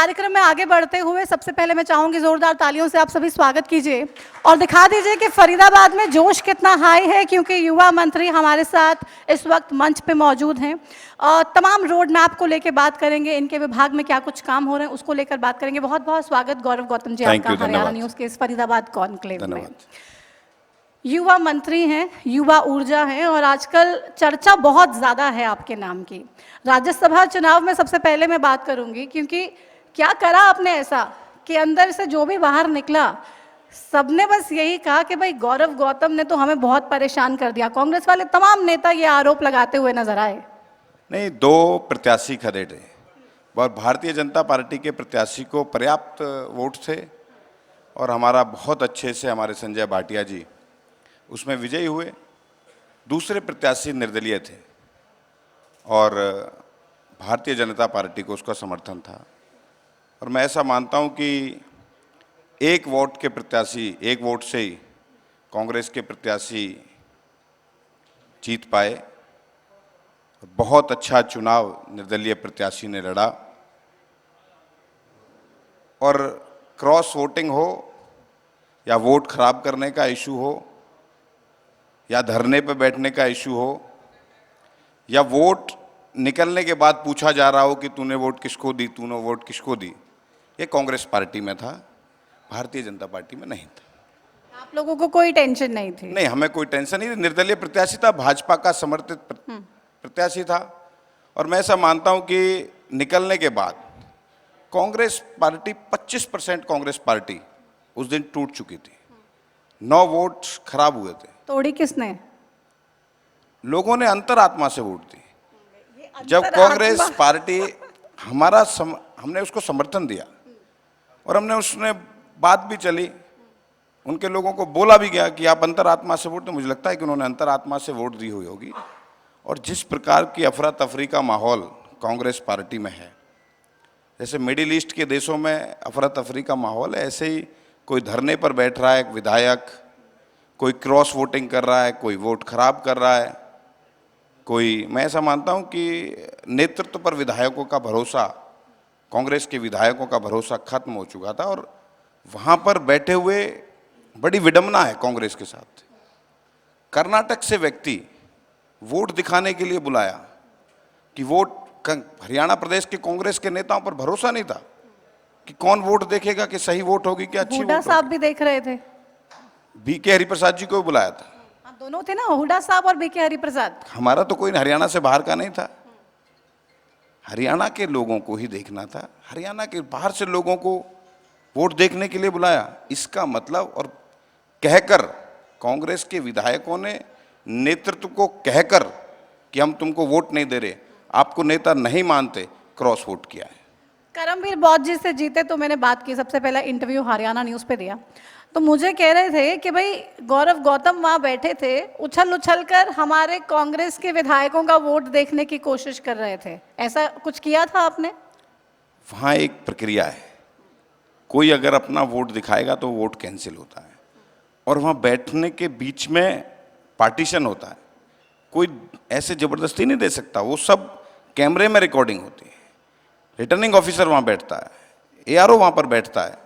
कार्यक्रम में आगे बढ़ते हुए सबसे पहले मैं चाहूंगी जोरदार तालियों से आप सभी स्वागत कीजिए और दिखा दीजिए कि फरीदाबाद में जोश कितना हाई है, क्योंकि युवा मंत्री हमारे साथ इस वक्त मंच पे मौजूद हैं और तमाम रोड मैप को लेकर बात करेंगे, इनके विभाग में क्या कुछ काम हो रहे हैं उसको लेकर बात करेंगे। बहुत बहुत स्वागत गौरव गौतम जी आपका हरियाणा न्यूज़ के इस फरीदाबाद कॉन्क्लेव में। युवा मंत्री हैं, युवा ऊर्जा हैं और आजकल चर्चा बहुत ज़्यादा है आपके नाम की। राज्यसभा चुनाव में सबसे पहले मैं बात करूंगी, क्योंकि क्या करा आपने ऐसा कि अंदर से जो भी बाहर निकला सबने बस यही कहा कि भाई गौरव गौतम ने तो हमें बहुत परेशान कर दिया। कांग्रेस वाले तमाम नेता ये आरोप लगाते हुए नजर आए। नहीं, दो प्रत्याशी खड़े थे और भारतीय जनता पार्टी के प्रत्याशी को पर्याप्त वोट थे और हमारा बहुत अच्छे से हमारे संजय भाटिया जी उसमें विजयी हुए। दूसरे प्रत्याशी निर्दलीय थे और भारतीय जनता पार्टी को उसका समर्थन था। और मैं ऐसा मानता हूं कि एक वोट के प्रत्याशी, एक वोट से ही कांग्रेस के प्रत्याशी जीत पाए। बहुत अच्छा चुनाव निर्दलीय प्रत्याशी ने लड़ा और क्रॉस वोटिंग हो या वोट खराब करने का इशू हो या धरने पर बैठने का इशू हो या वोट निकलने के बाद पूछा जा रहा हो कि तूने वोट किसको दी, तूने वोट किसको दी, ये कांग्रेस पार्टी में था, भारतीय जनता पार्टी में नहीं था। आप लोगों को कोई टेंशन नहीं थी? नहीं, हमें कोई टेंशन नहीं थी। निर्दलीय प्रत्याशी था, भाजपा का समर्थित प्रत्याशी था और मैं ऐसा मानता हूं कि निकलने के बाद कांग्रेस पार्टी 25% कांग्रेस पार्टी उस दिन टूट चुकी थी। 9 वोट खराब हुए थे। तोड़ी किसने? लोगों ने अंतरात्मा से वोट दी। जब कांग्रेस पार्टी हमने उसको समर्थन दिया और हमने उसने बात भी चली, उनके लोगों को बोला भी गया कि आप अंतरात्मा से वोट दें। मुझे लगता है कि उन्होंने अंतरात्मा से वोट दी हुई होगी। और जिस प्रकार की अफरा तफरी का माहौल कांग्रेस पार्टी में है, जैसे मिडिल ईस्ट के देशों में अफरा तफरी का माहौल है, ऐसे ही कोई धरने पर बैठ रहा है एक विधायक, कोई क्रॉस वोटिंग कर रहा है, कोई वोट खराब कर रहा है, कोई, मैं ऐसा मानता हूं कि नेतृत्व पर विधायकों का भरोसा, कांग्रेस के विधायकों का भरोसा खत्म हो चुका था। और वहां पर बैठे हुए बड़ी विडंबना है कांग्रेस के साथ। कर्नाटक से व्यक्ति वोट दिखाने के लिए बुलाया कि वोट, हरियाणा प्रदेश के कांग्रेस के नेताओं पर भरोसा नहीं था कि कौन वोट देखेगा, कि सही वोट होगी कि अच्छी हुड्डा साहब भी देख रहे थे। बीके हरिप्रसाद जी को भी बुलाया था। आप दोनों थे ना, हुड्डा साहब और बीके हरिप्रसाद। हमारा तो कोई हरियाणा से बाहर का नहीं था, हरियाणा के लोगों को ही देखना था। हरियाणा के बाहर से लोगों को वोट देखने के लिए बुलाया, इसका मतलब, और कहकर कांग्रेस के विधायकों ने नेतृत्व को कहकर कि हम तुमको वोट नहीं दे रहे, आपको नेता नहीं मानते, क्रॉस वोट किया है। करमवीर बौद्ध जी से जीते तो मैंने बात की, सबसे पहला इंटरव्यू हरियाणा न्यूज़ पे दिया, तो मुझे कह रहे थे कि भाई गौरव गौतम वहाँ बैठे थे, उछल उछल कर हमारे कांग्रेस के विधायकों का वोट देखने की कोशिश कर रहे थे। ऐसा कुछ किया था आपने? वहाँ एक प्रक्रिया है, कोई अगर अपना वोट दिखाएगा तो वोट कैंसिल होता है और वहाँ बैठने के बीच में पार्टीशन होता है। कोई ऐसे जबरदस्ती नहीं दे सकता, वो सब कैमरे में रिकॉर्डिंग होती है। रिटर्निंग ऑफिसर वहाँ बैठता है, एआरओ वहाँ पर बैठता है,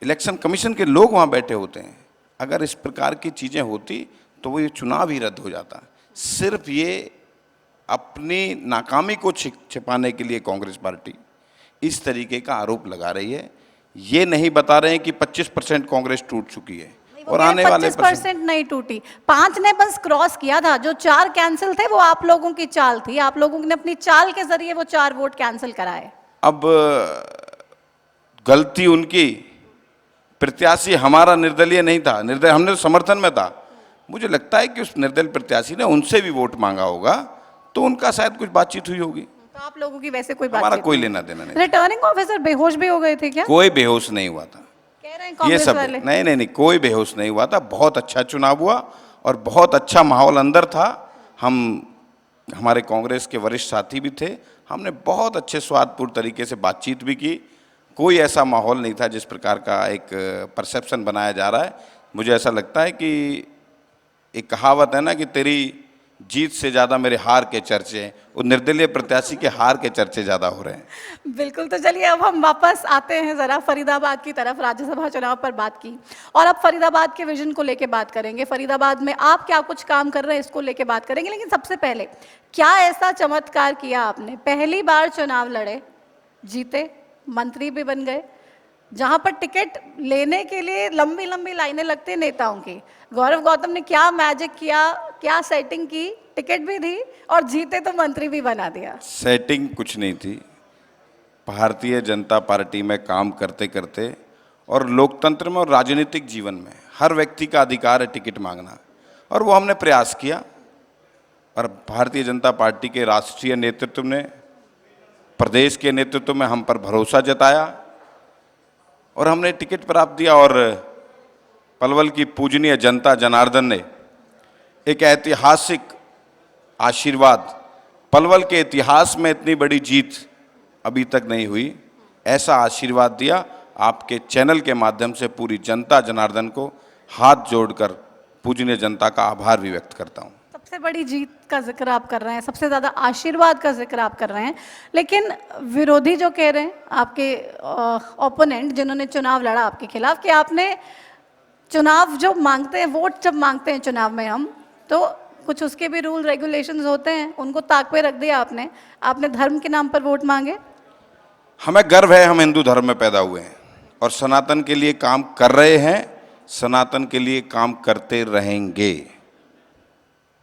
इलेक्शन कमीशन के लोग वहाँ बैठे होते हैं। अगर इस प्रकार की चीज़ें होती तो वो ये चुनाव ही रद्द हो जाता। सिर्फ ये अपनी नाकामी को छिपाने के लिए कांग्रेस पार्टी इस तरीके का आरोप लगा रही है। ये नहीं बता रहे हैं कि 25% कांग्रेस टूट चुकी है और आने वाले 25% नहीं टूटी, 5 ने बस क्रॉस किया था। जो 4 कैंसिल थे वो आप लोगों की चाल थी, आप लोगों ने अपनी चाल के जरिए वो 4 वोट कैंसिल कराए। अब गलती उनकी, प्रत्याशी हमारा निर्दलीय नहीं था, निर्दलीय हमने तो समर्थन में था। मुझे लगता है कि उस निर्दलीय प्रत्याशी ने उनसे भी वोट मांगा होगा तो उनका शायद कुछ बातचीत हुई होगी। तो आप लोगों की वैसे कोई हमारा कोई लेना देना नहीं। रिटर्निंग ऑफिसर बेहोश भी हो गए थे क्या? कोई बेहोश नहीं हुआ था, कह रहे हैं ये कांग्रेस सब वाले। नहीं, कोई बेहोश नहीं हुआ था। बहुत अच्छा चुनाव हुआ और बहुत अच्छा माहौल अंदर था। हमारे कांग्रेस के वरिष्ठ साथी भी थे, हमने बहुत अच्छे स्वादपूर्ण तरीके से बातचीत भी की। कोई ऐसा माहौल नहीं था जिस प्रकार का एक परसेप्शन बनाया जा रहा है। मुझे ऐसा लगता है कि एक कहावत है ना कि तेरी जीत से ज़्यादा मेरे हार के चर्चे हैं, वो निर्दलीय प्रत्याशी के हार के चर्चे ज़्यादा हो रहे हैं। बिल्कुल, तो चलिए अब हम वापस आते हैं ज़रा फरीदाबाद की तरफ। राज्यसभा चुनाव पर बात की और अब फरीदाबाद के विजन को लेके बात करेंगे। फरीदाबाद में आप क्या कुछ काम कर रहे हैं इसको लेके बात करेंगे, लेकिन सबसे पहले क्या ऐसा चमत्कार किया आपने? पहली बार चुनाव लड़े, जीते, मंत्री भी बन गए, जहां पर टिकट लेने के लिए लंबी लंबी लाइनें लगती हैं नेताओं की। गौरव गौतम ने क्या मैजिक किया, क्या सेटिंग की, टिकट भी दी और जीते तो मंत्री भी बना दिया? सेटिंग कुछ नहीं थी। भारतीय जनता पार्टी में काम करते करते और लोकतंत्र में और राजनीतिक जीवन में हर व्यक्ति का अधिकार है टिकट मांगना, और वो हमने प्रयास किया। और भारतीय जनता पार्टी के राष्ट्रीय नेतृत्व ने, प्रदेश के नेतृत्व में हम पर भरोसा जताया और हमने टिकट प्राप्त दिया। और पलवल की पूजनीय जनता जनार्दन ने एक ऐतिहासिक आशीर्वाद, पलवल के इतिहास में इतनी बड़ी जीत अभी तक नहीं हुई, ऐसा आशीर्वाद दिया। आपके चैनल के माध्यम से पूरी जनता जनार्दन को हाथ जोड़कर पूजनीय जनता का आभार भी व्यक्त करता हूँ। सबसे बड़ी जीत का जिक्र आप कर रहे हैं, सबसे ज़्यादा आशीर्वाद का जिक्र आप कर रहे हैं, लेकिन विरोधी जो कह रहे हैं, आपके ओपोनेंट जिन्होंने चुनाव लड़ा आपके खिलाफ, कि आपने चुनाव जो मांगते हैं, वोट जब मांगते हैं चुनाव में हम, तो कुछ उसके भी रूल रेगुलेशंस होते हैं, उनको ताक पे रख दिया आपने। आपने धर्म के नाम पर वोट मांगे। हमें गर्व है, हम हिंदू धर्म में पैदा हुए हैं और सनातन के लिए काम कर रहे हैं, सनातन के लिए काम करते रहेंगे।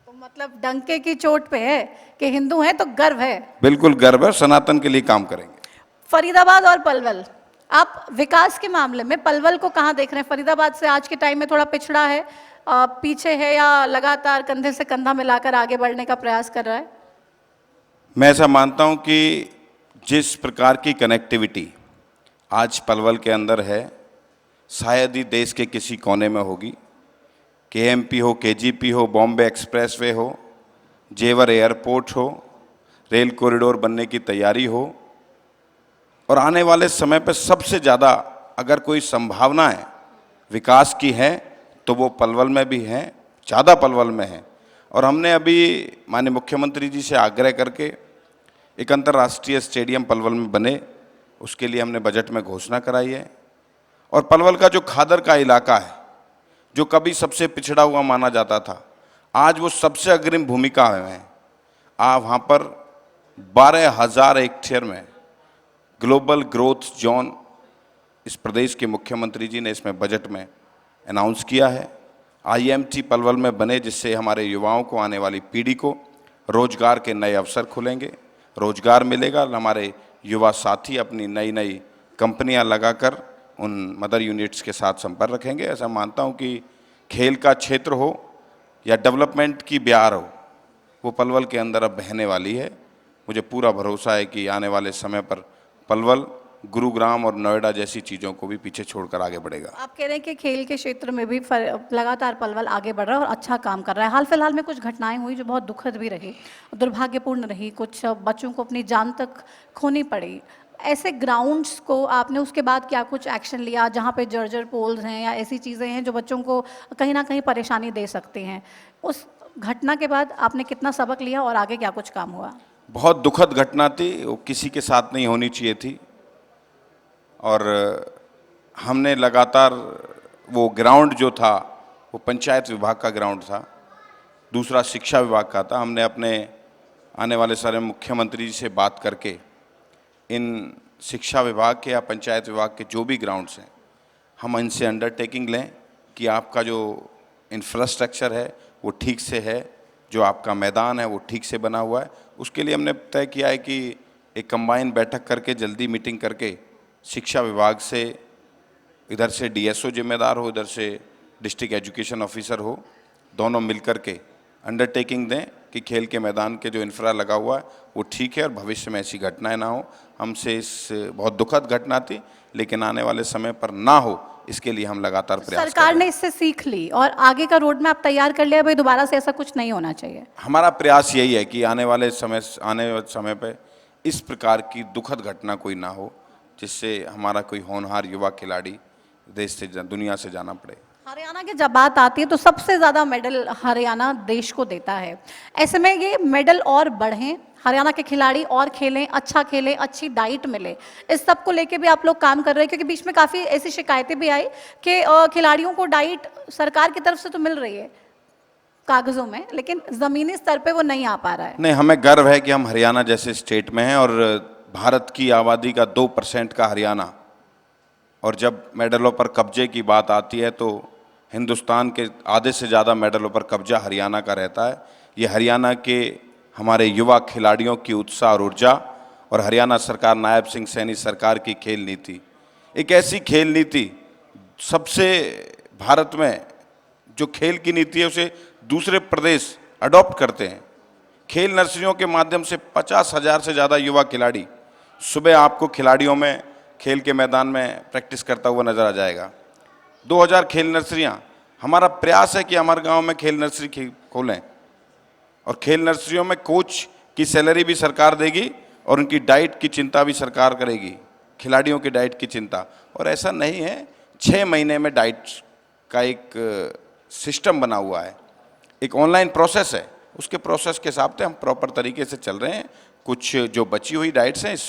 तो मतलब डंके की चोट पे है कि हिंदू हैं तो गर्व है। बिल्कुल गर्व है, सनातन के लिए काम करेंगे। फरीदाबाद और पलवल, आप विकास के मामले में पलवल को कहाँ देख रहे हैं? फरीदाबाद से आज के टाइम में थोड़ा पिछड़ा है, पीछे है, या लगातार कंधे से कंधा मिलाकर आगे बढ़ने का प्रयास कर रहा है? मैं ऐसा मानता हूं कि जिस प्रकार की कनेक्टिविटी आज पलवल के अंदर है, शायद ही देश के किसी कोने में होगी। केएमपी हो, केजीपी हो, बॉम्बे एक्सप्रेसवे हो, जेवर एयरपोर्ट हो, रेल कॉरिडोर बनने की तैयारी हो, और आने वाले समय पर सबसे ज़्यादा अगर कोई संभावनाएं विकास की है तो वो पलवल में भी हैं, ज़्यादा पलवल में है। और हमने अभी माननीय मुख्यमंत्री जी से आग्रह करके एक अंतर्राष्ट्रीय स्टेडियम पलवल में बने, उसके लिए हमने बजट में घोषणा कराई है। और पलवल का जो खादर का इलाका है, जो कभी सबसे पिछड़ा हुआ माना जाता था, आज वो सबसे अग्रिम भूमिका में है। आप वहाँ पर 12,000 हेक्टेयर में ग्लोबल ग्रोथ जोन इस प्रदेश के मुख्यमंत्री जी ने इसमें बजट में अनाउंस किया है। आईएमटी पलवल में बने, जिससे हमारे युवाओं को, आने वाली पीढ़ी को रोजगार के नए अवसर खुलेंगे, रोजगार मिलेगा। हमारे युवा साथी अपनी नई नई कंपनियां लगाकर उन मदर यूनिट्स के साथ संपर्क रखेंगे। ऐसा मानता हूं कि खेल का क्षेत्र हो या डेवलपमेंट की ब्यार हो, वो पलवल के अंदर अब बहने वाली है। मुझे पूरा भरोसा है कि आने वाले समय पर पलवल गुरुग्राम और नोएडा जैसी चीज़ों को भी पीछे छोड़कर आगे बढ़ेगा। आप कह रहे हैं कि खेल के क्षेत्र में भी लगातार पलवल आगे बढ़ रहा है और अच्छा काम कर रहा है। हाल फिलहाल में कुछ घटनाएं हुई जो बहुत दुखद भी रही, दुर्भाग्यपूर्ण रही, कुछ बच्चों को अपनी जान तक खोनी पड़ी। ऐसे ग्राउंड्स को आपने उसके बाद क्या कुछ एक्शन लिया जहाँ पे जर्जर पोल्स हैं या ऐसी चीज़ें हैं जो बच्चों को कहीं ना कहीं परेशानी दे सकती हैं? उस घटना के बाद आपने कितना सबक लिया और आगे क्या कुछ काम हुआ? बहुत दुखद घटना थी, वो किसी के साथ नहीं होनी चाहिए थी। और हमने लगातार, वो ग्राउंड जो था वो पंचायत विभाग का ग्राउंड था, दूसरा शिक्षा विभाग का था। हमने अपने आने वाले सारे मुख्यमंत्री जी से बात करके इन शिक्षा विभाग के या पंचायत विभाग के जो भी ग्राउंड्स हैं, हम इनसे अंडरटेकिंग लें कि आपका जो इंफ्रास्ट्रक्चर है वो ठीक से है, जो आपका मैदान है वो ठीक से बना हुआ है। उसके लिए हमने तय किया है कि एक कंबाइन बैठक करके, जल्दी मीटिंग करके, शिक्षा विभाग से, इधर से डीएसओ जिम्मेदार हो, इधर से डिस्ट्रिक्ट एजुकेशन ऑफिसर हो, दोनों मिलकर के अंडरटेकिंग दें कि खेल के मैदान के जो इंफ्रा लगा हुआ है वो ठीक है और भविष्य में ऐसी घटनाएं ना हो। हमसे इस बहुत दुखद घटना थी, लेकिन आने वाले समय पर ना हो इसके लिए हम लगातार प्रयास सरकार ने इससे सीख ली और आगे का रोड मैप तैयार कर लिया, भाई दोबारा से ऐसा कुछ नहीं होना चाहिए। हमारा प्रयास यही है कि आने वाले समय पे इस प्रकार की दुखद घटना कोई ना हो, जिससे हमारा कोई होनहार युवा खिलाड़ी देश से, दुनिया से जाना पड़े। हरियाणा की जब बात आती है तो सबसे ज़्यादा मेडल हरियाणा देश को देता है। ऐसे में ये मेडल और बढ़ें, हरियाणा के खिलाड़ी और खेलें, अच्छा खेलें, अच्छी डाइट मिले, इस सब को लेके भी आप लोग काम कर रहे हैं, क्योंकि बीच में काफ़ी ऐसी शिकायतें भी आई कि खिलाड़ियों को डाइट सरकार की तरफ से तो मिल रही है कागज़ों में, लेकिन ज़मीनी स्तर पे वो नहीं आ पा रहा है। नहीं, हमें गर्व है कि हम हरियाणा जैसे स्टेट में हैं, और भारत की आबादी का 2% का हरियाणा, और जब मेडलों पर कब्जे की बात आती है तो हिंदुस्तान के आधे से ज़्यादा मेडलों पर कब्जा हरियाणा का रहता है। ये हरियाणा के हमारे युवा खिलाड़ियों की उत्साह और ऊर्जा, और हरियाणा सरकार, नायब सिंह सैनी सरकार की खेल नीति, एक ऐसी खेल नीति, सबसे भारत में जो खेल की नीति है उसे दूसरे प्रदेश अडॉप्ट करते हैं। खेल नर्सरियों के माध्यम से 50,000 से ज़्यादा युवा खिलाड़ी सुबह आपको खिलाड़ियों में खेल के मैदान में प्रैक्टिस करता हुआ नजर आ जाएगा। 2000 खेल नर्सरियां, हमारा प्रयास है कि हमारे गांव में खेल नर्सरी खोलें, और खेल नर्सरियों में कोच की सैलरी भी सरकार देगी और उनकी डाइट की चिंता भी सरकार करेगी, खिलाड़ियों की डाइट की चिंता। और ऐसा नहीं है, 6 महीने में डाइट का एक सिस्टम बना हुआ है, एक ऑनलाइन प्रोसेस है, उसके प्रोसेस के हिसाब से हम प्रॉपर तरीके से चल रहे हैं। कुछ जो बची हुई डाइट्स हैं इस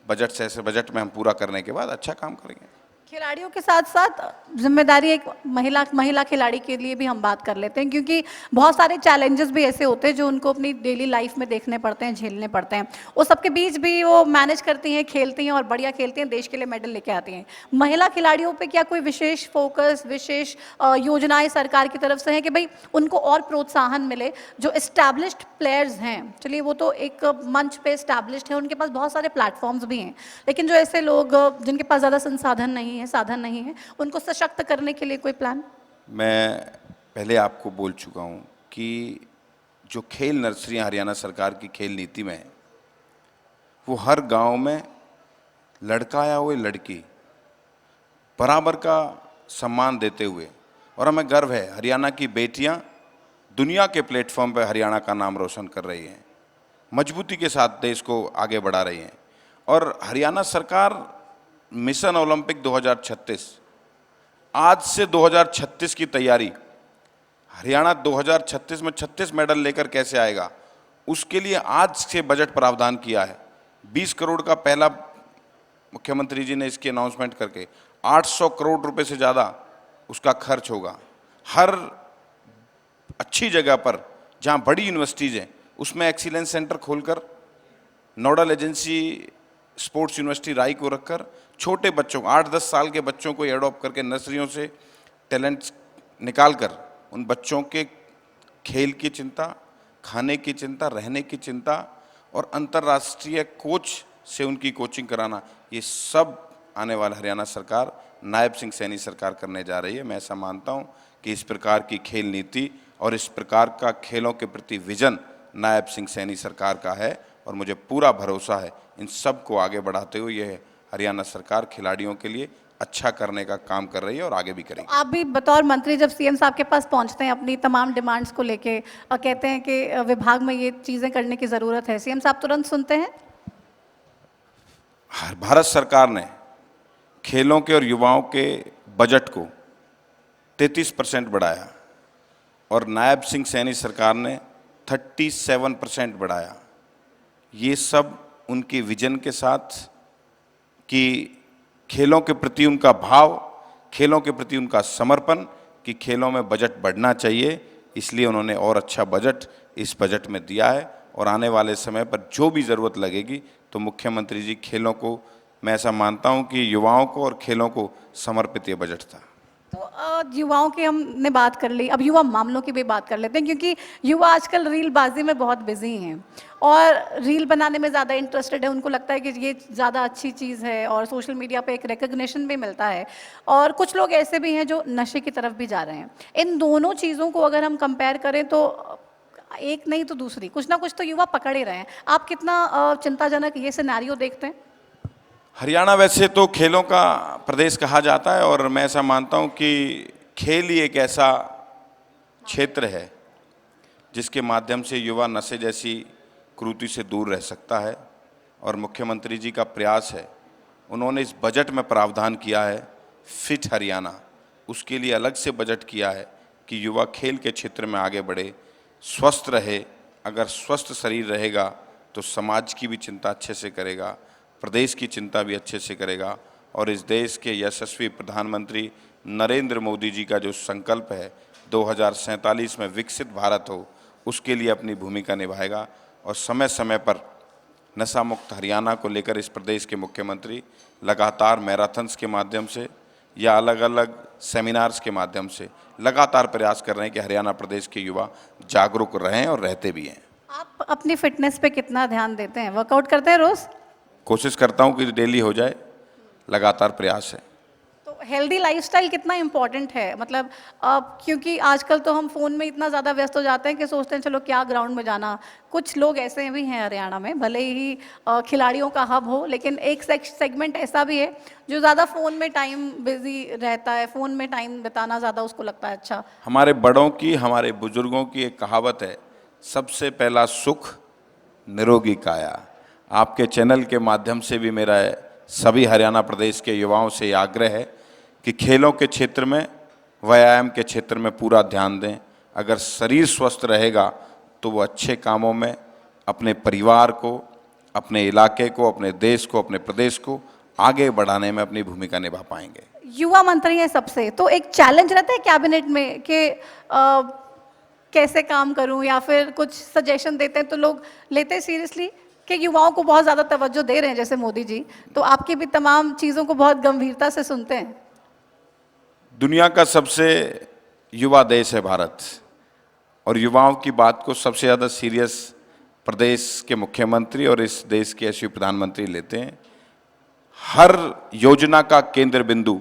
बजट से, ऐसे बजट में हम पूरा करने के बाद अच्छा काम करेंगे। खिलाड़ियों के साथ साथ जिम्मेदारी एक महिला खिलाड़ी के लिए भी हम बात कर लेते हैं, क्योंकि बहुत सारे चैलेंजेस भी ऐसे होते हैं जो उनको अपनी डेली लाइफ में देखने पड़ते हैं, झेलने पड़ते हैं। वो सबके बीच भी वो मैनेज करती हैं, खेलती हैं और बढ़िया खेलती हैं, देश के लिए मेडल लेके आती हैं। महिला खिलाड़ियों पे क्या कोई विशेष फोकस, विशेष योजनाएं सरकार की तरफ से हैं कि भाई उनको और प्रोत्साहन मिले? जो इस्टेब्लिश्ड प्लेयर्स हैं, चलिए वो तो एक मंच पे इस्टेब्लिश्ड है, उनके पास बहुत सारे प्लेटफॉर्म्स भी हैं, लेकिन जो ऐसे लोग जिनके पास ज़्यादा संसाधन नहीं है, साधन नहीं है, उनको सशक्त करने के लिए कोई प्लान? मैं पहले आपको बोल चुका हूँ कि जो खेल नर्सरियाँ हरियाणा सरकार की खेल नीति में है, वो हर गांव में लड़का या वो लड़की बराबर का सम्मान देते हुए, और हमें गर्व है हरियाणा की बेटियां दुनिया के प्लेटफॉर्म पर हरियाणा का नाम रोशन कर रही हैं, मजबूती के साथ देश को आगे बढ़ा रही हैं। और हरियाणा सरकार मिशन ओलंपिक 2036, आज से 2036 की तैयारी, हरियाणा 2036 में 36 मेडल लेकर कैसे आएगा, उसके लिए आज से बजट प्रावधान किया है। 20 करोड़ का पहला मुख्यमंत्री जी ने इसकी अनाउंसमेंट करके 800 करोड़ रुपए से ज़्यादा उसका खर्च होगा। हर अच्छी जगह पर जहाँ बड़ी यूनिवर्सिटीज़ हैं उसमें एक्सीलेंस सेंटर खोलकर, नोडल एजेंसी स्पोर्ट्स यूनिवर्सिटी राई को रखकर छोटे बच्चों, 8-10 साल के बच्चों को एडॉप्ट करके नर्सरियों से टैलेंट निकालकर उन बच्चों के खेल की चिंता, खाने की चिंता, रहने की चिंता और अंतर्राष्ट्रीय कोच से उनकी कोचिंग कराना, ये सब आने वाला हरियाणा सरकार, नायब सिंह सैनी सरकार करने जा रही है। मैं ऐसा मानता हूँ कि इस प्रकार की खेल नीति और इस प्रकार का खेलों के प्रति विजन नायब सिंह सैनी सरकार का है, और मुझे पूरा भरोसा है इन सब को आगे बढ़ाते हुए ये हरियाणा सरकार खिलाड़ियों के लिए अच्छा करने का काम कर रही है और आगे भी करेगी। आप भी बतौर मंत्री जब सीएम साहब के पास पहुंचते हैं अपनी तमाम डिमांड्स को लेके और कहते हैं कि विभाग में ये चीज़ें करने की ज़रूरत है, सीएम साहब तुरंत सुनते हैं? भारत सरकार ने खेलों के और युवाओं के बजट को 33% बढ़ाया, और नायब सिंह सैनी सरकार ने 37% बढ़ाया। ये सब उनके विजन के साथ कि खेलों के प्रति उनका भाव, खेलों के प्रति उनका समर्पण, कि खेलों में बजट बढ़ना चाहिए, इसलिए उन्होंने और अच्छा बजट इस बजट में दिया है। और आने वाले समय पर जो भी ज़रूरत लगेगी तो मुख्यमंत्री जी खेलों को, मैं ऐसा मानता हूं कि युवाओं को और खेलों को समर्पित ये बजट था। तो युवाओं की हमने बात कर ली, अब युवा मामलों की भी बात कर लेते हैं, क्योंकि युवा आजकल रीलबाजी में बहुत बिजी हैं और रील बनाने में ज़्यादा इंटरेस्टेड है। उनको लगता है कि ये ज़्यादा अच्छी चीज़ है और सोशल मीडिया पे एक रिकग्निशन भी मिलता है, और कुछ लोग ऐसे भी हैं जो नशे की तरफ भी जा रहे हैं। इन दोनों चीज़ों को अगर हम कंपेयर करें तो एक नहीं तो दूसरी, कुछ ना कुछ तो युवा पकड़ ही रहे हैं। आप कितना चिंताजनक ये सिनेरियो देखते हैं? हरियाणा वैसे तो खेलों का प्रदेश कहा जाता है, और मैं ऐसा मानता हूं कि खेल ही एक ऐसा क्षेत्र है जिसके माध्यम से युवा नशे जैसी कुरीति से दूर रह सकता है। और मुख्यमंत्री जी का प्रयास है, उन्होंने इस बजट में प्रावधान किया है फिट हरियाणा, उसके लिए अलग से बजट किया है कि युवा खेल के क्षेत्र में आगे बढ़े, स्वस्थ रहे। अगर स्वस्थ शरीर रहेगा तो समाज की भी चिंता अच्छे से करेगा, प्रदेश की चिंता भी अच्छे से करेगा, और इस देश के यशस्वी प्रधानमंत्री नरेंद्र मोदी जी का जो संकल्प है 2047 में विकसित भारत हो, उसके लिए अपनी भूमिका निभाएगा। और समय समय पर नशा मुक्त हरियाणा को लेकर इस प्रदेश के मुख्यमंत्री लगातार मैराथन्स के माध्यम से या अलग अलग सेमिनार्स के माध्यम से लगातार प्रयास कर रहे हैं कि हरियाणा प्रदेश के युवा जागरूक रहें और रहते भी हैं। आप अपनी फिटनेस पे कितना ध्यान देते हैं? वर्कआउट करते हैं रोज? कोशिश करता हूं कि डेली हो जाए, लगातार प्रयास है। तो हेल्दी लाइफस्टाइल कितना इम्पोर्टेंट है? मतलब क्योंकि आजकल तो हम फ़ोन में इतना ज़्यादा व्यस्त हो जाते हैं कि सोचते हैं चलो क्या ग्राउंड में जाना। कुछ लोग ऐसे भी हैं हरियाणा में, भले ही खिलाड़ियों का हब हो, लेकिन एक सेगमेंट ऐसा भी है जो ज़्यादा फ़ोन में टाइम बिजी रहता है, फ़ोन में टाइम बिताना ज़्यादा उसको लगता है अच्छा। हमारे बड़ों की, हमारे बुजुर्गों की एक कहावत है, सबसे पहला सुख निरोगी काया। आपके चैनल के माध्यम से भी मेरा सभी हरियाणा प्रदेश के युवाओं से आग्रह है कि खेलों के क्षेत्र में, व्यायाम के क्षेत्र में पूरा ध्यान दें। अगर शरीर स्वस्थ रहेगा तो वो अच्छे कामों में अपने परिवार को, अपने इलाके को, अपने देश को, अपने प्रदेश को आगे बढ़ाने में अपनी भूमिका निभा पाएंगे। युवा मंत्री है सबसे, तो एक चैलेंज रहता है कैबिनेट में कि कैसे काम करूं, या फिर कुछ सजेशन देते हैं तो लोग लेते हैं सीरियसली कि युवाओं को बहुत ज़्यादा तवज्जो दे रहे हैं जैसे मोदी जी, तो आपकी भी तमाम चीज़ों को बहुत गंभीरता से सुनते हैं। दुनिया का सबसे युवा देश है भारत, और युवाओं की बात को सबसे ज़्यादा सीरियस प्रदेश के मुख्यमंत्री और इस देश के यशस्वी प्रधानमंत्री लेते हैं। हर योजना का केंद्र बिंदु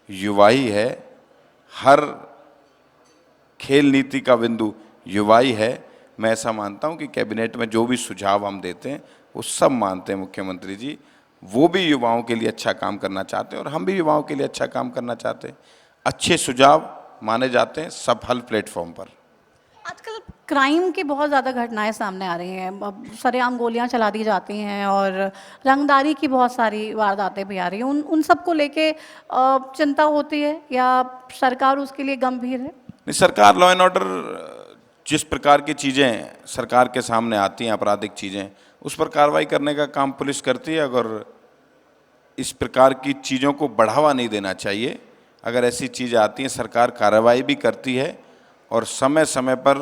युवा ही है, हर खेल नीति का बिंदु युवा ही है। मैं ऐसा मानता हूं कि कैबिनेट में जो भी सुझाव हम देते हैं वो सब मानते हैं मुख्यमंत्री जी, वो भी युवाओं के लिए अच्छा काम करना चाहते हैं और हम भी युवाओं के लिए अच्छा काम करना चाहते हैं। अच्छे सुझाव माने जाते हैं सफल प्लेटफॉर्म पर। आजकल क्राइम की बहुत ज़्यादा घटनाएं सामने आ रही हैं, अब सरेआम गोलियां चला दी जाती हैं और रंगदारी की बहुत सारी वारदातें भी आ रही हैं। उन सब को लेके चिंता होती है या सरकार उसके लिए गंभीर है? नहीं, सरकार लॉ एंड ऑर्डर, जिस प्रकार की चीज़ें सरकार के सामने आती हैं, आपराधिक चीज़ें, उस पर कार्रवाई करने का काम पुलिस करती है। अगर इस प्रकार की चीज़ों को बढ़ावा नहीं देना चाहिए, अगर ऐसी चीज़ें आती हैं सरकार कार्रवाई भी करती है, और समय समय पर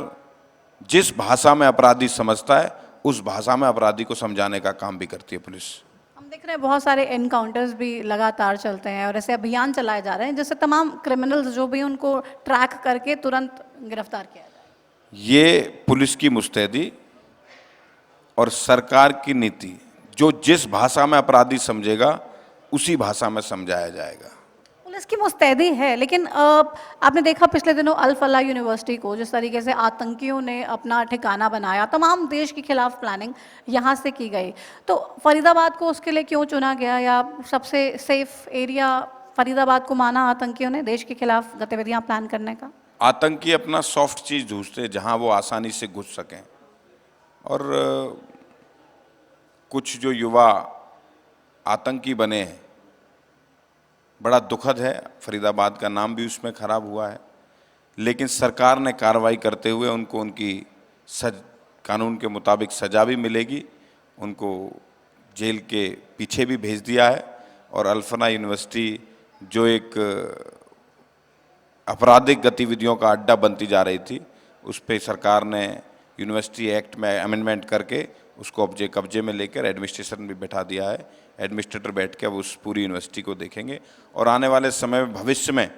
जिस भाषा में अपराधी समझता है उस भाषा में अपराधी को समझाने का काम भी करती है पुलिस। हम देख रहे हैं बहुत सारे एनकाउंटर्स भी लगातार चलते हैं और ऐसे अभियान चलाए जा रहे हैं जिससे तमाम क्रिमिनल्स जो भी उनको ट्रैक करके तुरंत गिरफ्तार किया जाए। ये पुलिस की मुस्तैदी और सरकार की नीति, जो जिस भाषा में अपराधी समझेगा उसी भाषा में समझाया जाएगा। पुलिस की मुस्तैदी है, लेकिन आपने देखा पिछले दिनों अल फलाह यूनिवर्सिटी को जिस तरीके से आतंकियों ने अपना ठिकाना बनाया, तमाम देश के खिलाफ प्लानिंग यहाँ से की गई, तो फरीदाबाद को उसके लिए क्यों चुना गया, या सबसे सेफ एरिया फरीदाबाद को माना आतंकियों ने देश के खिलाफ गतिविधियाँ प्लान करने का? आतंकी अपना सॉफ्ट चीज़ ढूंढते हैं जहाँ वो आसानी से घुस सकें, और कुछ जो युवा आतंकी बने हैं, बड़ा दुखद है, फरीदाबाद का नाम भी उसमें खराब हुआ है। लेकिन सरकार ने कार्रवाई करते हुए उनको उनकी कानून के मुताबिक सज़ा भी मिलेगी, उनको जेल के पीछे भी भेज दिया है। और अल फलाह यूनिवर्सिटी जो एक आपराधिक गतिविधियों का अड्डा बनती जा रही थी, उस पर सरकार ने यूनिवर्सिटी एक्ट में अमेंडमेंट करके उसको कब्जे में लेकर एडमिनिस्ट्रेशन भी बैठा दिया है। एडमिनिस्ट्रेटर बैठ के अब उस पूरी यूनिवर्सिटी को देखेंगे, और आने वाले समय में भविष्य में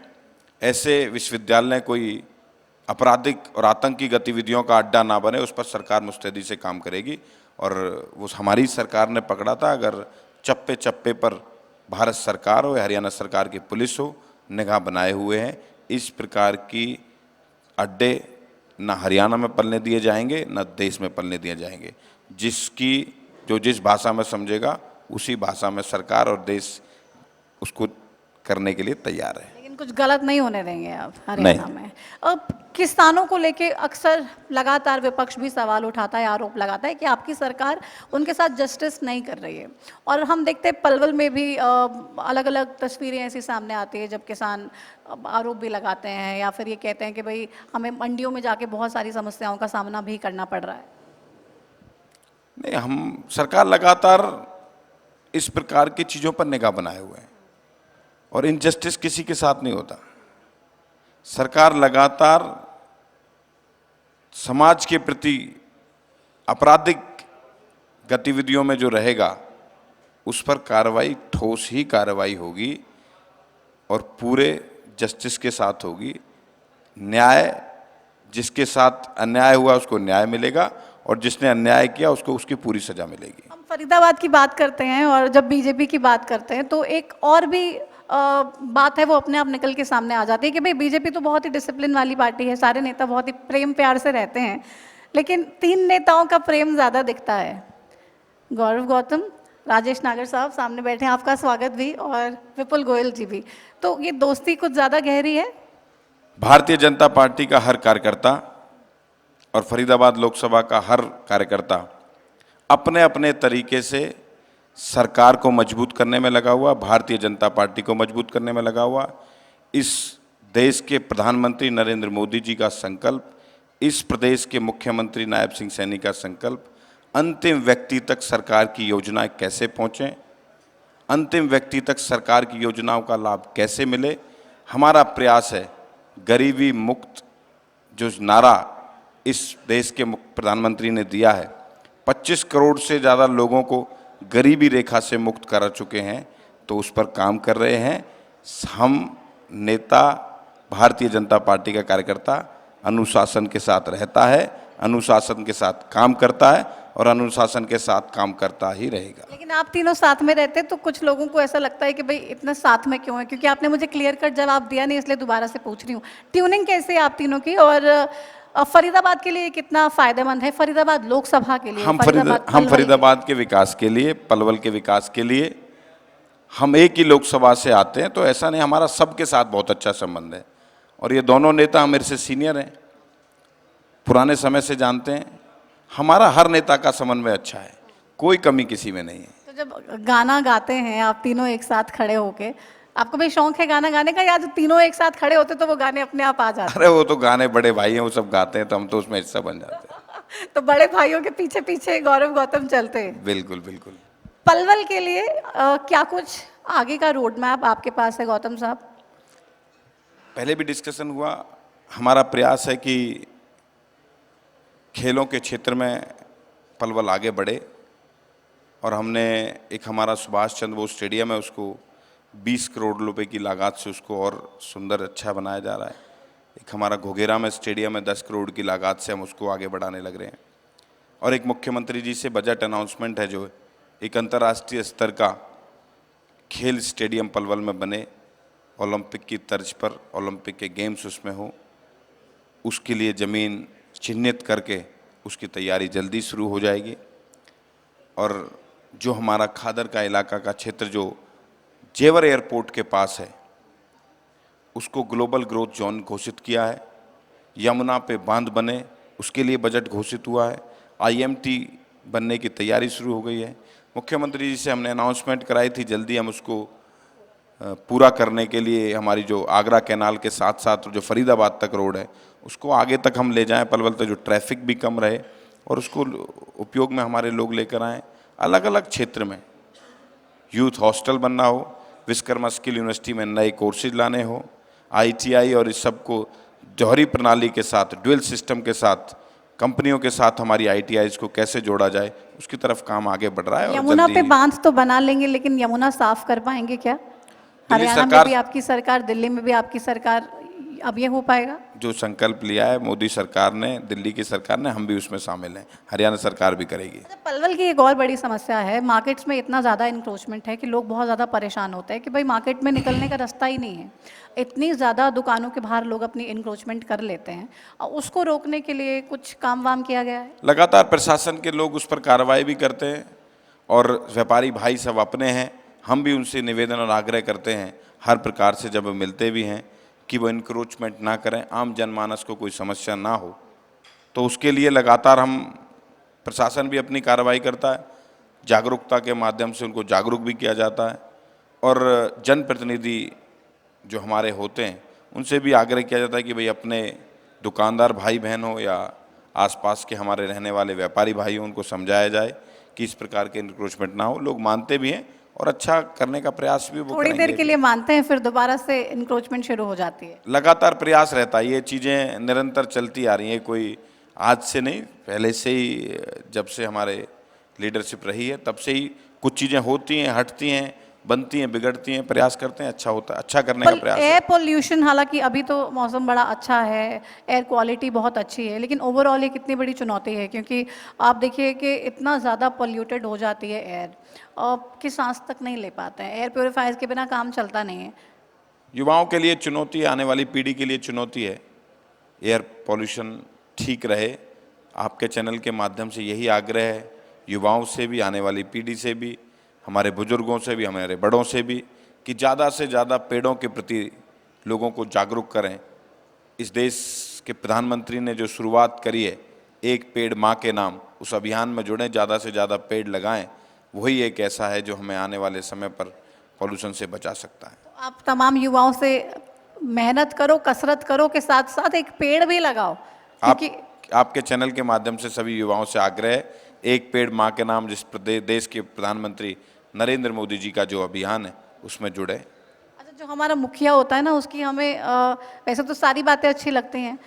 ऐसे विश्वविद्यालय कोई आपराधिक और आतंकी गतिविधियों का अड्डा ना बने, उस पर सरकार मुस्तैदी से काम करेगी। और वो हमारी सरकार ने पकड़ा था, अगर चप्पे चप्पे पर भारत सरकार हो या हरियाणा सरकार की पुलिस हो, निगाह बनाए हुए हैं। इस प्रकार की अड्डे न हरियाणा में पलने दिए जाएंगे, न देश में पलने दिए जाएंगे। जो जिस भाषा में समझेगा उसी भाषा में सरकार और देश उसको करने के लिए तैयार है। लेकिन कुछ गलत नहीं होने देंगे आप हरियाणा में। अब किसानों को लेके अक्सर लगातार विपक्ष भी सवाल उठाता है, आरोप लगाता है कि आपकी सरकार उनके साथ जस्टिस नहीं कर रही है। और हम देखते हैं पलवल में भी अलग अलग तस्वीरें ऐसी सामने आती है जब किसान आरोप भी लगाते हैं या फिर ये कहते हैं कि भाई हमें मंडियों में जाके बहुत सारी समस्याओं का सामना भी करना पड़ रहा है। नहीं, हम सरकार लगातार इस प्रकार की चीज़ों पर निगाह बनाए हुए हैं और इनजस्टिस किसी के साथ नहीं होता। सरकार लगातार समाज के प्रति आपराधिक गतिविधियों में जो रहेगा उस पर कार्रवाई, ठोस ही कार्रवाई होगी और पूरे जस्टिस के साथ होगी। न्याय, जिसके साथ अन्याय हुआ उसको न्याय मिलेगा और जिसने अन्याय किया उसको उसकी पूरी सजा मिलेगी। हम फरीदाबाद की बात करते हैं और जब बीजेपी की बात करते हैं तो एक और भी बात है वो अपने आप निकल के सामने आ जाती है कि भाई बीजेपी तो बहुत ही डिसिप्लिन वाली पार्टी है, सारे नेता बहुत ही प्रेम प्यार से रहते हैं, लेकिन 3 नेताओं का प्रेम ज़्यादा दिखता है। गौरव गौतम, राजेश नागर साहब सामने बैठे हैं, आपका स्वागत भी, और विपुल गोयल जी भी। तो ये दोस्ती कुछ ज़्यादा गहरी है? भारतीय जनता पार्टी का हर कार्यकर्ता और फरीदाबाद लोकसभा का हर कार्यकर्ता अपने अपने तरीके से सरकार को मजबूत करने में लगा हुआ, भारतीय जनता पार्टी को मजबूत करने में लगा हुआ। इस देश के प्रधानमंत्री नरेंद्र मोदी जी का संकल्प, इस प्रदेश के मुख्यमंत्री नायब सिंह सैनी का संकल्प, अंतिम व्यक्ति तक सरकार की योजनाएं कैसे पहुंचें, अंतिम व्यक्ति तक सरकार की योजनाओं का लाभ कैसे मिले, हमारा प्रयास है। गरीबी मुक्त जो नारा इस देश के प्रधानमंत्री ने दिया है, 25 करोड़ से ज़्यादा लोगों को गरीबी रेखा से मुक्त करा चुके हैं, तो उस पर काम कर रहे हैं। हम नेता, भारतीय जनता पार्टी का कार्यकर्ता अनुशासन के साथ रहता है, अनुशासन के साथ काम करता है और अनुशासन के साथ काम करता ही रहेगा। लेकिन आप तीनों साथ में रहते तो कुछ लोगों को ऐसा लगता है कि भाई इतना साथ में क्यों है, क्योंकि आपने मुझे क्लियर कट जवाब दिया नहीं, इसलिए दोबारा से पूछ रही हूँ। ट्यूनिंग कैसे है आप तीनों की, और फरीदाबाद के लिए कितना फायदेमंद है, फरीदाबाद लोकसभा के लिए, हम पलवल फरीदाबाद के विकास के लिए, पलवल के विकास के लिए हम एक ही लोकसभा से आते हैं, तो ऐसा नहीं, हमारा सबके साथ बहुत अच्छा संबंध है। और ये दोनों नेता मेरे से सीनियर हैं, पुराने समय से जानते हैं। हमारा हर नेता का समन्वय अच्छा है, कोई कमी किसी में नहीं है। तो जब गाना गाते हैं आप तीनों एक साथ खड़े होके, आपको भी शौक है गाना गाने का, या जो तीनों एक साथ खड़े होते तो वो गाने अपने आप आ जाते? अरे वो तो गाने बड़े भाई हैं, वो सब गाते हैं, तो हम तो उसमें हिस्सा बन जाते हैं। तो बड़े भाइयों के पीछे पीछे गौरव गौतम चलते हैं। बिल्कुल बिल्कुल। पलवल के लिए क्या कुछ आगे का रोड मैप आपके पास है गौतम साहब? पहले भी डिस्कशन हुआ, हमारा प्रयास है कि खेलों के क्षेत्र में पलवल आगे बढ़े और हमने एक हमारा सुभाष चंद्र बोस स्टेडियम है, उसको 20 करोड़ रुपए की लागत से उसको और सुंदर अच्छा बनाया जा रहा है। एक हमारा घोघेरा में स्टेडियम है, 10 करोड़ की लागत से हम उसको आगे बढ़ाने लग रहे हैं। और एक मुख्यमंत्री जी से बजट अनाउंसमेंट है, जो एक अंतर्राष्ट्रीय स्तर का खेल स्टेडियम पलवल में बने, ओलंपिक की तर्ज पर ओलंपिक के गेम्स उसमें हो, उसके लिए ज़मीन चिन्हित करके उसकी तैयारी जल्दी शुरू हो जाएगी। और जो हमारा खादर का इलाका का क्षेत्र जो जेवर एयरपोर्ट के पास है, उसको ग्लोबल ग्रोथ जोन घोषित किया है। यमुना पे बांध बने, उसके लिए बजट घोषित हुआ है। IMT बनने की तैयारी शुरू हो गई है। मुख्यमंत्री जी से हमने अनाउंसमेंट कराई थी, जल्दी हम उसको पूरा करने के लिए हमारी जो आगरा कैनाल के साथ साथ जो फरीदाबाद तक रोड है उसको आगे तक हम ले जाएं, पलवल तक, जो ट्रैफिक भी कम रहे और उसको उपयोग में हमारे लोग लेकर आएँ। अलग अलग क्षेत्र में यूथ हॉस्टल बनना हो, विश्वकर्मा स्किल यूनिवर्सिटी में नए कोर्सेज लाने हो, ITI और इस सब को जौहरी प्रणाली के साथ, ड्यूल सिस्टम के साथ, कंपनियों के साथ हमारी ITIs को कैसे जोड़ा जाए, उसकी तरफ काम आगे बढ़ रहा है। यमुना पे बांध तो बना लेंगे, लेकिन यमुना साफ कर पाएंगे क्या? हरियाणा में भी आपकी सरकार, दिल्ली में भी आपकी सरकार, अब ये हो पाएगा? जो संकल्प लिया है मोदी सरकार ने, दिल्ली की सरकार ने, हम भी उसमें शामिल हैं, हरियाणा सरकार भी करेगी। पलवल की एक और बड़ी समस्या है, मार्केट्स में इतना ज़्यादा इंक्रोचमेंट है कि लोग बहुत ज़्यादा परेशान होते हैं कि भाई मार्केट में निकलने का रास्ता ही नहीं है। इतनी ज़्यादा दुकानों के बाहर लोग अपनी इंक्रोचमेंट कर लेते हैं, और उसको रोकने के लिए कुछ काम वाम किया गया है? लगातार प्रशासन के लोग उस पर कार्रवाई भी करते हैं और व्यापारी भाई सब अपने हैं, हम भी उनसे निवेदन और आग्रह करते हैं, हर प्रकार से जब मिलते भी हैं कि वो इंक्रोचमेंट ना करें, आम जनमानस को कोई समस्या ना हो, तो उसके लिए लगातार हम प्रशासन भी अपनी कार्रवाई करता है, जागरूकता के माध्यम से उनको जागरूक भी किया जाता है और जनप्रतिनिधि जो हमारे होते हैं उनसे भी आग्रह किया जाता है कि भाई अपने दुकानदार भाई बहन हो या आसपास के हमारे रहने वाले व्यापारी भाई हो, उनको समझाया जाए कि इस प्रकार के इंक्रोचमेंट ना हो। लोग मानते भी हैं और अच्छा करने का प्रयास भी वो थोड़ी देर करेंगे। के लिए मानते हैं, फिर दोबारा से इंक्रोचमेंट शुरू हो जाती है। लगातार प्रयास रहता है, ये चीज़ें निरंतर चलती आ रही हैं, कोई आज से नहीं, पहले से ही जब से हमारे लीडरशिप रही है तब से ही कुछ चीज़ें होती हैं, हटती हैं, बनती हैं, बिगड़ती हैं, प्रयास करते हैं, अच्छा होता है, अच्छा करने का प्रयास है। एयर पोल्यूशन, हालांकि अभी तो मौसम बड़ा अच्छा है, एयर क्वालिटी बहुत अच्छी है, लेकिन ओवरऑल ये कितनी बड़ी चुनौती है, क्योंकि आप देखिए कि इतना ज़्यादा पोल्यूटेड हो जाती है एयर, और कि सांस तक नहीं ले पाते हैं। एयर प्योरीफायर्स के बिना काम चलता नहीं है। युवाओं के लिए चुनौती है, आने वाली पीढ़ी के लिए चुनौती है, एयर पॉल्यूशन ठीक रहे। आपके चैनल के माध्यम से यही आग्रह है, युवाओं से भी, आने वाली पीढ़ी से भी, हमारे बुजुर्गों से भी, हमारे बड़ों से भी, कि ज़्यादा से ज़्यादा पेड़ों के प्रति लोगों को जागरूक करें। इस देश के प्रधानमंत्री ने जो शुरुआत करी है, एक पेड़ माँ के नाम, उस अभियान में जुड़ें, ज़्यादा से ज़्यादा पेड़ लगाएं। वही एक ऐसा है जो हमें आने वाले समय पर पॉल्यूशन से बचा सकता है। तो आप तमाम युवाओं से मेहनत करो, कसरत करो के साथ साथ एक पेड़ भी लगाओ, क्योंकि आपके चैनल के माध्यम से सभी युवाओं से आग्रह है, एक पेड़ माँ के नाम, जिस देश के प्रधानमंत्री नरेंद्र मोदी जी का जो अभियान है उसमें जुड़े। अच्छा, जो हमारा मुखिया होता है ना, उसकी हमें वैसे तो सारी बातें अच्छी लगती हैं,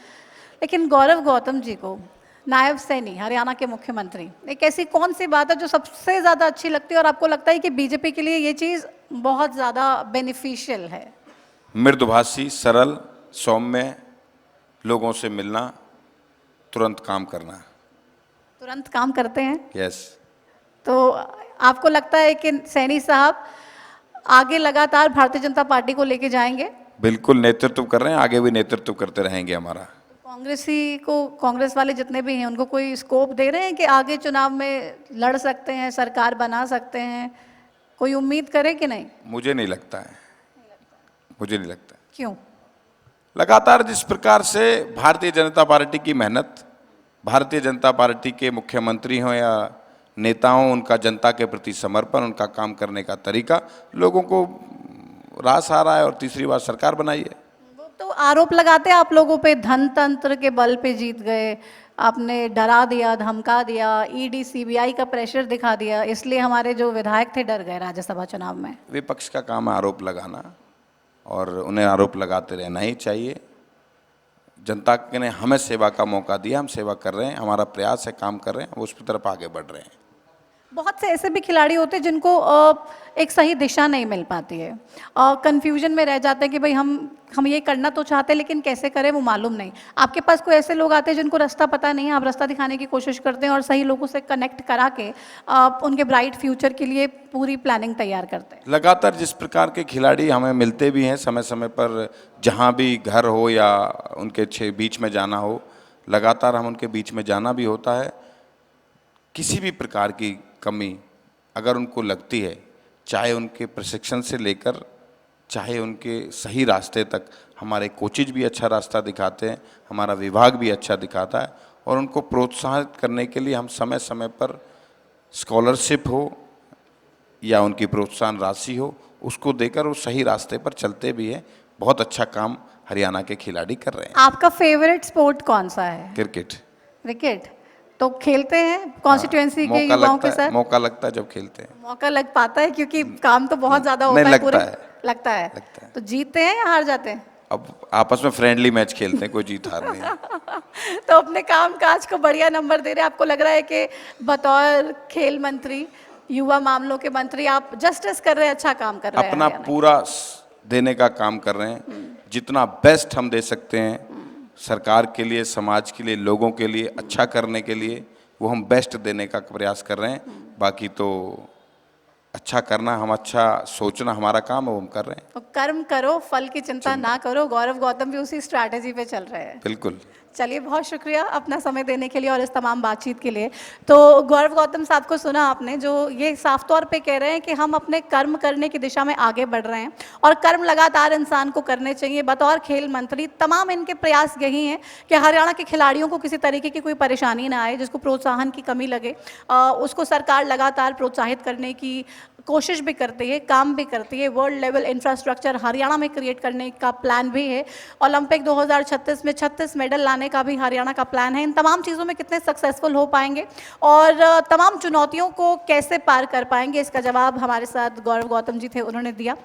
लेकिन गौरव गौतम जी को नायब सैनी, हरियाणा के मुख्यमंत्री, एक ऐसी कौन सी बात है जो सबसे ज़्यादा अच्छी लगती है और आपको लगता है कि बीजेपी के लिए ये चीज़ बहुत ज़्यादा बेनिफिशियल है? मृदुभाषी, सरल, सौम्य, लोगों से मिलना, तुरंत काम करना। तुरंत काम करते हैं। यस। तो आपको लगता है कि सैनी साहब आगे लगातार भारतीय जनता पार्टी को लेके जाएंगे? बिल्कुल नेतृत्व कर रहे हैं, आगे भी नेतृत्व करते रहेंगे हमारा। कांग्रेसी को, कांग्रेस वाले जितने भी हैं, उनको कोई स्कोप दे रहे हैं कि आगे चुनाव में लड़ सकते हैं, सरकार बना सकते हैं? कोई उम्मीद करे कि नहीं? मुझे नहीं लगता है, मुझे नहीं लगता। क्यों? लगातार जिस प्रकार से भारतीय जनता पार्टी की मेहनत, भारतीय जनता पार्टी के मुख्यमंत्री हों या नेता हों, उनका जनता के प्रति समर्पण, उनका काम करने का तरीका लोगों को रास आ रहा है और तीसरी बार सरकार बनाई है। वो तो आरोप लगाते हैं आप लोगों पे, धन तंत्र के बल पे जीत गए, आपने डरा दिया, धमका दिया, ईडी सीबीआई का प्रेशर दिखा दिया, इसलिए हमारे जो विधायक थे डर गए राज्यसभा चुनाव में। विपक्ष का काम है आरोप लगाना और उन्हें आरोप लगाते रहना ही चाहिए। जनता ने हमें सेवा का मौका दिया, हम सेवा कर रहे हैं, हमारा प्रयास है, काम कर रहे हैं, वो उस तरफ आगे बढ़ रहे हैं। बहुत से ऐसे भी खिलाड़ी होते हैं जिनको एक सही दिशा नहीं मिल पाती है, कंफ्यूजन में रह जाते हैं कि भाई हम ये करना तो चाहते हैं लेकिन कैसे करें वो मालूम नहीं। आपके पास कोई ऐसे लोग आते हैं जिनको रास्ता पता नहीं है, आप रास्ता दिखाने की कोशिश करते हैं और सही लोगों से कनेक्ट करा के उनके ब्राइट फ्यूचर के लिए पूरी प्लानिंग तैयार करते हैं। लगातार जिस प्रकार के खिलाड़ी हमें मिलते भी हैं, समय समय पर जहाँ भी घर हो या उनके बीच में जाना हो, लगातार हम उनके बीच में जाना भी होता है। किसी भी प्रकार की कमी अगर उनको लगती है, चाहे उनके प्रशिक्षण से लेकर चाहे उनके सही रास्ते तक, हमारे कोचेज भी अच्छा रास्ता दिखाते हैं, हमारा विभाग भी अच्छा दिखाता है और उनको प्रोत्साहित करने के लिए हम समय समय पर स्कॉलरशिप हो या उनकी प्रोत्साहन राशि हो, उसको देकर वो सही रास्ते पर चलते भी हैं। बहुत अच्छा काम हरियाणा के खिलाड़ी कर रहे हैं। आपका फेवरेट स्पोर्ट कौन सा है? क्रिकेट। क्रिकेट तो खेलते हैं कॉन्स्टिट्यूएंसी के युवाओं के साथ? मौका लगता है जब खेलते हैं। मौका लग पाता है क्योंकि काम तो बहुत ज्यादा होता नहीं, है पूरे। लगता है। लगता है। तो जीतते हैं या हार जाते हैं? अब आपस में फ्रेंडली मैच खेलते हैं, कोई जीत हार नहीं है। तो अपने काम काज को बढ़िया नंबर दे रहे हैं। आपको लग रहा है कि बतौर खेल मंत्री, युवा मामलों के मंत्री, आप जस्टिस कर रहे हैं, अच्छा काम कर रहे हैं? अपना पूरा देने का काम कर रहे हैं, जितना बेस्ट हम दे सकते हैं सरकार के लिए, समाज के लिए, लोगों के लिए अच्छा करने के लिए, वो हम बेस्ट देने का प्रयास कर रहे हैं। बाकी तो अच्छा करना, हम अच्छा सोचना हमारा काम है, वो हम कर रहे हैं। तो कर्म करो, फल की चिंता ना करो। गौरव गौतम भी उसी स्ट्रैटेजी पे चल रहे हैं। बिल्कुल। चलिए, बहुत शुक्रिया अपना समय देने के लिए और इस तमाम बातचीत के लिए। तो गौरव गौतम साहब को सुना आपने, जो ये साफ तौर पे कह रहे हैं कि हम अपने कर्म करने की दिशा में आगे बढ़ रहे हैं और कर्म लगातार इंसान को करने चाहिए। बतौर खेल मंत्री तमाम इनके प्रयास यही हैं कि हरियाणा के खिलाड़ियों को किसी तरीके की कोई परेशानी ना आए, जिसको प्रोत्साहन की कमी लगे उसको सरकार लगातार प्रोत्साहित करने की कोशिश भी करती है, काम भी करती है। वर्ल्ड लेवल इंफ्रास्ट्रक्चर हरियाणा में क्रिएट करने का प्लान भी है। ओलंपिक 2036 में 36 मेडल लाने का भी हरियाणा का प्लान है। इन तमाम चीज़ों में कितने सक्सेसफुल हो पाएंगे और तमाम चुनौतियों को कैसे पार कर पाएंगे, इसका जवाब हमारे साथ गौरव गौतम जी थे, उन्होंने दिया।